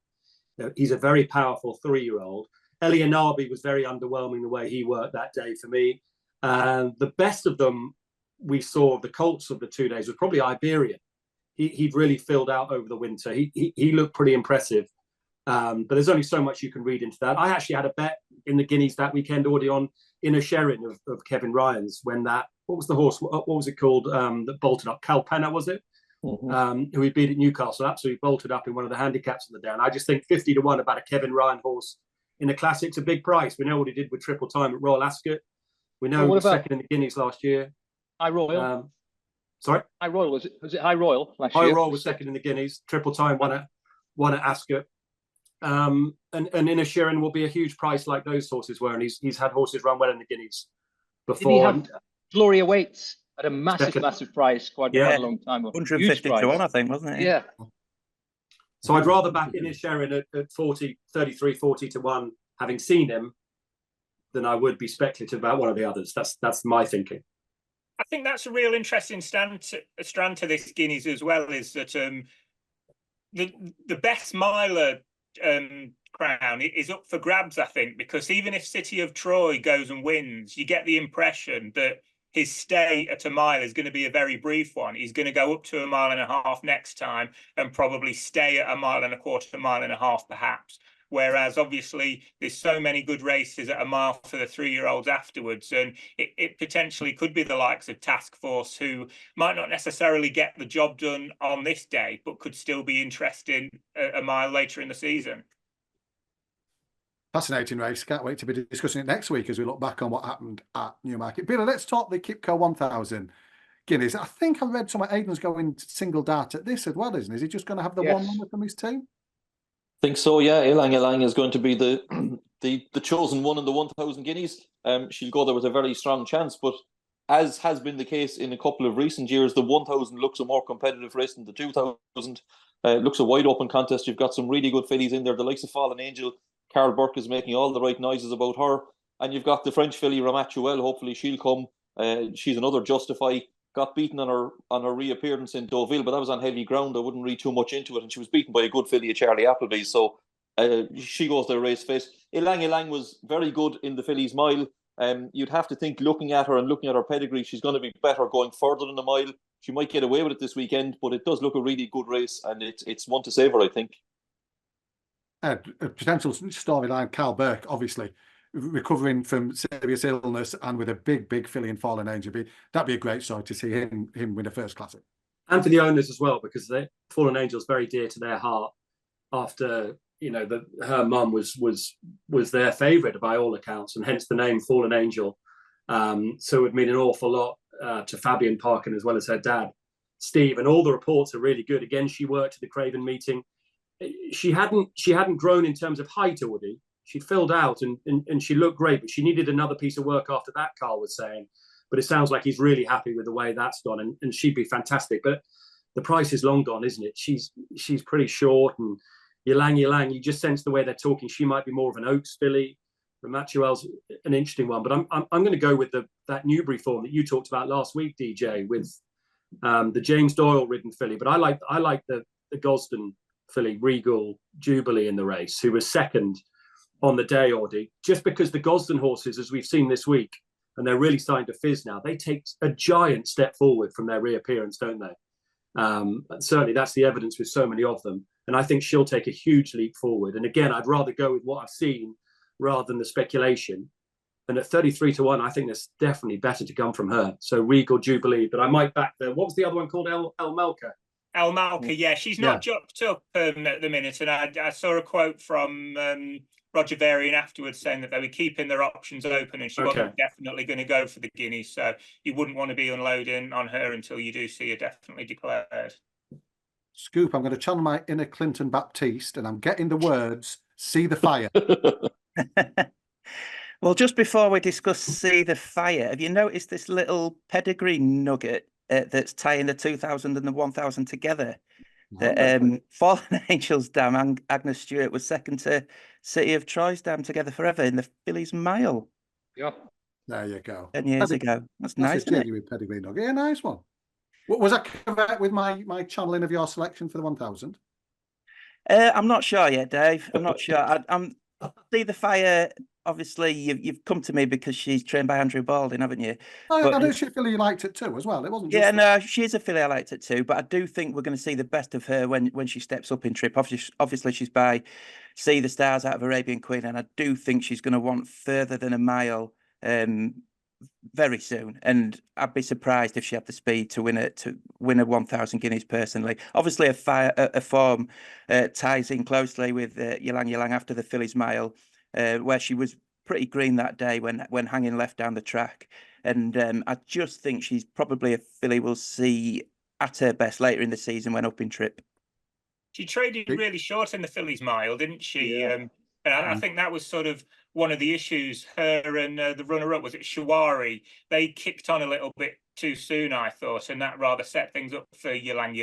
He's a very powerful 3-year-old. Elianabi was very underwhelming the way he worked that day for me. The best of them we saw of the colts of the 2 days was probably Iberian. He'd really filled out over the winter. He looked pretty impressive. But there's only so much you can read into that. I actually had a bet in the Guineas that weekend already on Inner Sherin of Kevin Ryan's when what was the horse? What was it called that bolted up? Calpena, was it? Mm-hmm. Who he beat at Newcastle, absolutely bolted up in one of the handicaps of the day. And I just think 50-1 about a Kevin Ryan horse in the Classic's a big price. We know what he did with Triple Time at Royal Ascot. We know he was second in the Guineas last year. High Royal. Sorry? High Royal, was it High Royal last year? High Royal was second in the Guineas. Triple Time won at Ascot. And Inner Sherin will be a huge price like those horses were. And he's had horses run well in the Guineas before. Did he have Gloria Waits at a massive price quite a long time ago? 150-1, I think, wasn't it? Yeah. So I'd rather back Inner Sherin at 40-1, having seen him, than I would be speculative about one of the others. That's my thinking. I think that's a real interesting strand to this Guineas as well, is that the best miler crown is up for grabs, I think, because even if City of Troy goes and wins, you get the impression that his stay at a mile is going to be a very brief one. He's going to go up to 1.5 miles next time and probably stay at 1.25 miles, 1.5 miles perhaps. Whereas obviously there's so many good races at 1 mile for the 3-year-olds afterwards, and it potentially could be the likes of Task Force who might not necessarily get the job done on this day, but could still be interested a 1 mile later in the season. Fascinating race. Can't wait to be discussing it next week as we look back on what happened at Newmarket. Billy, let's talk the QIPCO 1000 Guineas. I think I read somewhere Aidan's going single dart at this as well, isn't he? Is he just going to have the one number from his team? I think so, yeah. Elang is going to be the chosen one in the 1,000 Guineas. She'll go there with a very strong chance, but as has been the case in a couple of recent years, the 1,000 looks a more competitive race than the 2,000. Looks a wide open contest. You've got some really good fillies in there. The likes of Fallen Angel, Carl Burke is making all the right noises about her. And you've got the French filly Ramatuelle. Hopefully she'll come. She's another Justify. Got beaten on her reappearance in Deauville, but that was on heavy ground. I wouldn't read too much into it. And she was beaten by a good filly, Charlie Appleby. So she goes there race fit. Elang was very good in the fillies mile. You'd have to think, looking at her and looking at her pedigree, she's going to be better going further than the mile. She might get away with it this weekend, but it does look a really good race, and it's one to savour, I think. A potential storyline, Carl Burke, obviously, recovering from serious illness and with a big filly in Fallen Angel. That'd be a great story to see him win a first classic. And for the owners as well, because Fallen Angel is very dear to their heart after, her mum was their favourite by all accounts, and hence the name Fallen Angel. So it would mean an awful lot to Fabian Parkin as well as her dad, Steve, and all the reports are really good. Again, she worked at the Craven meeting. She hadn't grown in terms of height already. She'd filled out and she looked great, but she needed another piece of work after that, Carl was saying. But it sounds like he's really happy with the way that's gone, and she'd be fantastic. But the price is long gone, isn't it? She's pretty short, and Ylang, you just sense the way they're talking. She might be more of an Oaks filly. Ramatuel's an interesting one, but I'm going to go with that Newbury form that you talked about last week, DJ, with the James Doyle ridden filly. But I like the Gosden filly, Regal Jubilee, in the race, who was second on the day, Audie, just because the Gosden horses, as we've seen this week, and they're really starting to fizz now, they take a giant step forward from their reappearance, don't they? Certainly that's the evidence with so many of them. And I think she'll take a huge leap forward. And again, I'd rather go with what I've seen rather than the speculation. And at 33-1, I think there's definitely better to come from her. So Regal Jubilee, but I might back what was the other one called? El Melka. El Malka, yeah, she's not jumped up at the minute. And I saw a quote from Roger Varian afterwards saying that they were keeping their options open, and she wasn't definitely going to go for the Guineas. So you wouldn't want to be unloading on her until you do see her definitely declared. Scoop, I'm going to channel my inner Clinton Baptiste, and I'm getting the words, see the fire. Well, just before we discuss See the Fire, have you noticed this little pedigree nugget that's tying the 2000 and the 1000 together? That Fallen Angels Dam and Agnes Stewart was second to City of Troy's Dam Together Forever in the Fillies Mile. Yeah. There you go. 10 years ago. That's nice, isn't it? Pedigree nugget. Yeah, nice one. Was that correct with my channeling of your selection for the 1000? I'm not sure yet, Dave. I'm not sure. I'm See the Fire. Obviously, you've come to me because she's trained by Andrew Balding, haven't you? I know she filly you liked it too, as well. It wasn't. Yeah, no, she's a filly I liked it too, but I do think we're going to see the best of her when she steps up in trip. Obviously, she's by See the Stars out of Arabian Queen, and I do think she's going to want further than a mile very soon. And I'd be surprised if she had the speed to win a 1000 guineas personally. Obviously, a form ties in closely with Ylang after the Fillies Mile, where she was pretty green that day when hanging left down the track. And I just think she's probably a filly we'll see at her best later in the season when up in trip. She traded really short in the Fillies Mile, didn't she? Yeah. And I think that was sort of one of the issues. Her and the runner-up, was it Shawari? They kicked on a little bit too soon, I thought, and that rather set things up for Ylang.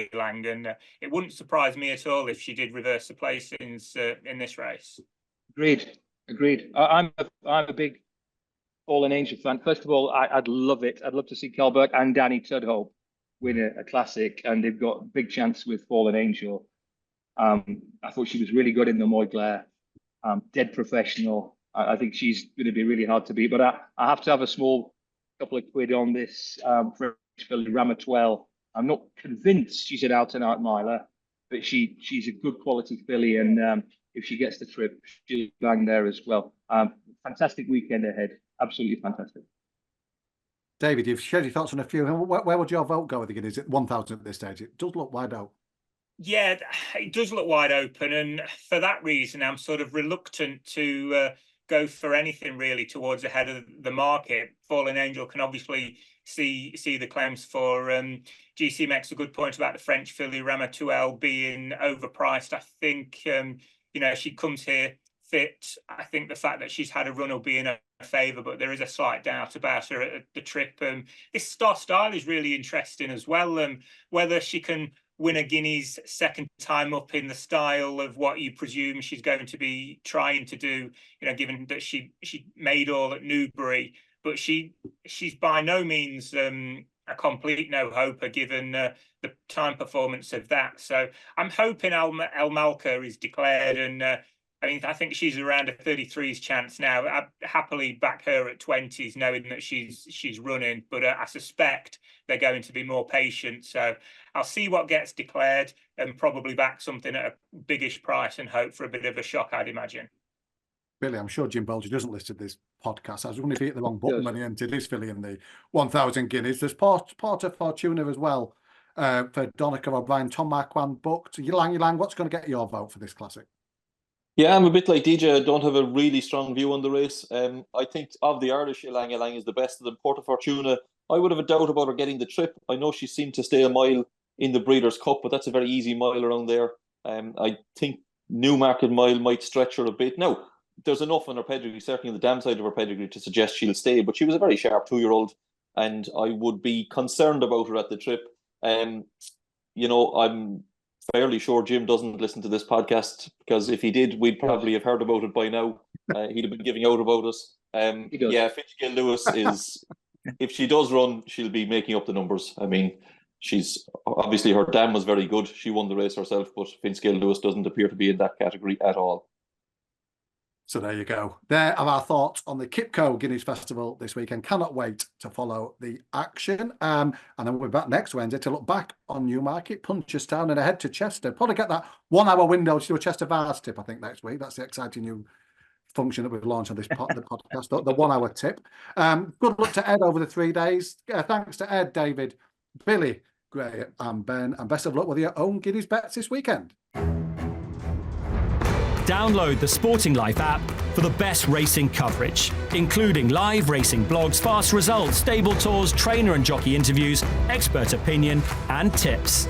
And it wouldn't surprise me at all if she did reverse the placings in this race. Agreed. I'm a big Fallen Angel fan. First of all, I'd love it. I'd love to see Kel Burke and Danny Tudhope win a classic, and they've got a big chance with Fallen Angel. I thought she was really good in the Moy-Glare. Dead professional. I think she's going to be really hard to beat. But I have to have a small couple of quid on this French filly Ramatuelle. I'm not convinced she's an out-and-out miler, but she's a good quality filly, and if she gets the trip, she'll bang there as well. Fantastic weekend ahead. Absolutely fantastic. David, you've shared your thoughts on a few. Where would your vote go with the Guineas at 1000 at this stage? It does look wide out. Yeah, it does look wide open, and for that reason, I'm sort of reluctant to go for anything really towards the head of the market. Fallen Angel can obviously see the claims for GC makes a good point about the French filly Ramatuelle being overpriced. I think she comes here fit. I think the fact that she's had a run will be in her favour, but there is a slight doubt about her at the trip. This style is really interesting as well. Whether she can win a Guineas second time up in the style of what you presume she's going to be trying to do, given that she made all at Newbury, but she's by no means a complete no-hoper given the time performance of that. So I'm hoping El Malka is declared, and I think she's around a 33's chance now. I'd happily back her at 20s, knowing that she's running, but I suspect they're going to be more patient. So I'll see what gets declared and probably back something at a biggish price and hope for a bit of a shock, I'd imagine. Billy, I'm sure Jim Bolger doesn't listen to this podcast. I was wondering if he hit the wrong button when he entered his filly in the 1000 guineas. There's Porter Fortuna as well for Donica O'Brien. Tom Marquand booked. Ylang, what's going to get your vote for this classic? Yeah, I'm a bit like DJ. I don't have a really strong view on the race. I think of the Irish, Ylang is the best of them. Porta Fortuna, I would have a doubt about her getting the trip. I know she seemed to stay a mile in the Breeders' Cup, but that's a very easy mile around there. I think Newmarket mile might stretch her a bit. Now, there's enough on her pedigree, certainly on the dam side of her pedigree, to suggest she'll stay, but she was a very sharp 2-year-old. and I would be concerned about her at the trip. You know, I'm fairly sure Jim doesn't listen to this podcast, because if he did, we'd probably have heard about it by now. He'd have been giving out about us. Yeah, Fitzgerald Lewis is, if she does run, she'll be making up the numbers. I mean, she's obviously, her dam was very good. She won the race herself, but Fitzgerald Lewis doesn't appear to be in that category at all. So there you go. There are our thoughts on the QIPCO Guineas Festival this weekend. Cannot wait to follow the action. And then we'll be back next Wednesday to look back on Newmarket, Punchestown, and ahead to Chester. Probably get that 1 hour window to do a Chester Vars tip, I think, next week. That's the exciting new function that we've launched on this the podcast, the 1 hour tip. Good luck to Ed over the 3 days. Thanks to Ed, David, Billy, Gray, and Ben. And best of luck with your own Guineas bets this weekend. Download the Sporting Life app for the best racing coverage, including live racing blogs, fast results, stable tours, trainer and jockey interviews, expert opinion, and tips.